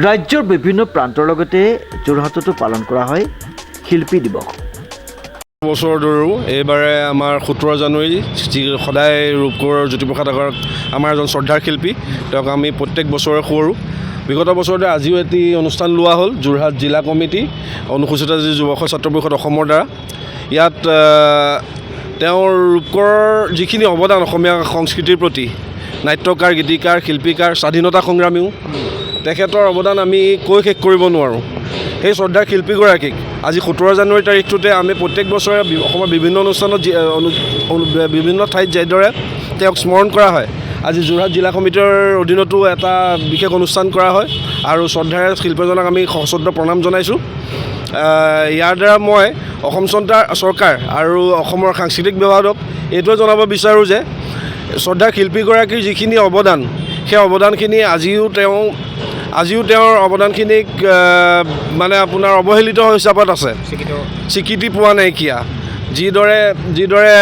ৰাজ্যৰ বিভিন্ন প্ৰান্তৰ লগতে যোৰহাটতো পালন কৰা হয় শিল্পী দিৱস। বছৰ ধৰো এইবাৰে আমাৰ 17 জানুৱাৰী সদায় ৰূপকোঁৱৰ জ্যোতিপ্ৰসাদ আগৰৱালা আমাৰ এজন শ্ৰদ্ধাৰ শিল্পী, তেওঁক আমি প্ৰত্যেক বছৰে সোঁৱৰোঁ। বিগত বছৰতে আজিও এটি অনুষ্ঠান লোৱা হ'ল যোৰহাট জিলা কমিটি অনুসূচিত জাতি যুৱ ছাত্ৰ পৰিষদ অসমৰ দ্বাৰা। ইয়াত তেওঁৰ ৰূপকোঁৱৰৰ যিখিনি অৱদান অসমীয়া সংস্কৃতিৰ প্ৰতি, নাট্যকাৰ, গীতিকাৰ, শিল্পীকাৰ, স্বাধীনতা সংগ্ৰামীও, তেখেতৰ অৱদান আমি কৈ শেষ কৰিব নোৱাৰোঁ। সেই শ্ৰদ্ধাৰ শিল্পীগৰাকীক আজি 17 জানুৱাৰী তাৰিখটোতে আমি প্ৰত্যেক বছৰে অসমৰ বিভিন্ন অনুষ্ঠানত বিভিন্ন ঠাইত যিদৰে তেওঁক স্মৰণ কৰা হয়, আজি যোৰহাট জিলা কমিটিৰ অধীনতো এটা বিশেষ অনুষ্ঠান কৰা হয় আৰু শ্ৰদ্ধাৰে শিল্পীজনক আমি সশ্ৰদ্ধ প্ৰণাম জনাইছোঁ। ইয়াৰ দ্বাৰা মই অসম চৰকাৰ আৰু অসমৰ সাংস্কৃতিক বিভাগক এইটোৱে জনাব বিচাৰোঁ যে শ্ৰদ্ধাৰ শিল্পীগৰাকীৰ যিখিনি অৱদান, সেই অৱদানখিনি আজিও তেওঁৰ অৱদানখিনিক মানে আপোনাৰ অৱহেলিত হিচাপত আছে, স্বীকৃতি পোৱা নাইকিয়া। যিদৰে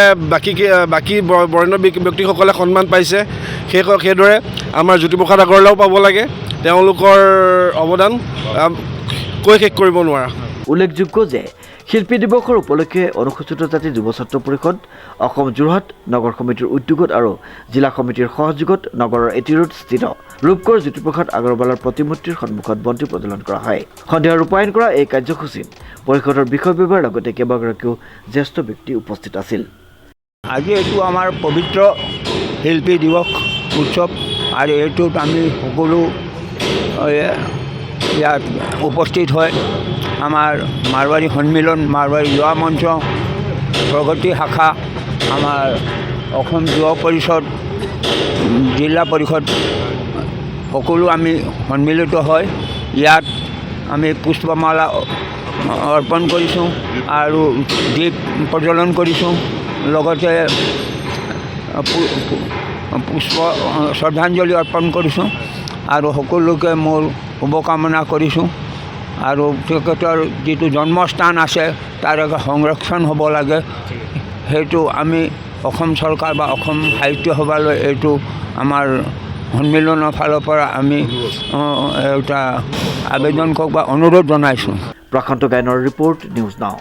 বাকী বৰেণ্য ব্যক্তিসকলে সন্মান পাইছে, সেইদৰে আমাৰ জ্যোতিপ্ৰসাদ আগৰৱালাও পাব লাগে। তেওঁলোকৰ অৱদান কৈ শেষ কৰিব নোৱাৰা। উল্লেখযোগ্য যে শিল্পী দিৱসৰ উপলক্ষে অনুসূচিত জাতি যুৱ ছাত্ৰ পৰিষদ অসম যোৰহাট নগৰ সমিতিৰ উদ্যোগত আৰু জিলা সমিতিৰ সহযোগত নগৰৰ এটি ৰোড স্থিত ৰূপকোঁৱৰ জ্যোতিপ্ৰসাদ আগৰৱালাৰ প্ৰতিমূৰ্তিৰ সন্মুখত বন্তি প্ৰজ্বলন কৰা হয়। সন্ধিয়া ৰূপায়ণ কৰা এই কাৰ্যসূচীত পৰিষদৰ বিষয় বিভাগৰ লগতে কেইবাগৰাকীও জ্যেষ্ঠ ব্যক্তি উপস্থিত আছিল। আজি এইটো আমাৰ পবিত্ৰ শিল্পী দিৱস উৎসৱ আৰু এইটোত আমি সকলো ইয়াত উপস্থিত হয়। আমাৰ মাৰৱাৰী সন্মিলন, মাৰৱাৰী যুৱ মঞ্চ, প্ৰগতি শাখা, আমাৰ অসম যুৱ পৰিষদ, জিলা পৰিষদ সকলো আমি সন্মিলিত হয়। ইয়াত আমি পুষ্পমালা অৰ্পণ কৰিছোঁ আৰু দীপ প্ৰজ্বলন কৰিছোঁ, লগতে শ্ৰদ্ধাঞ্জলি অৰ্পণ কৰিছোঁ আৰু সকলোকে মোৰ শুভকামনা কৰিছোঁ। আৰু তেখেতৰ যিটো জন্মস্থান আছে তাৰ সংৰক্ষণ হ'ব লাগে, সেইটো আমি অসম চৰকাৰ বা অসম সাহিত্য সভালৈ এইটো আমাৰ সন্মিলনৰ ফালৰ পৰা আমি এটা আবেদন কৰক বা অনুৰোধ জনাইছোঁ। প্ৰশান্ত গায়নৰ ৰিপৰ্ট, নিউজ নাও।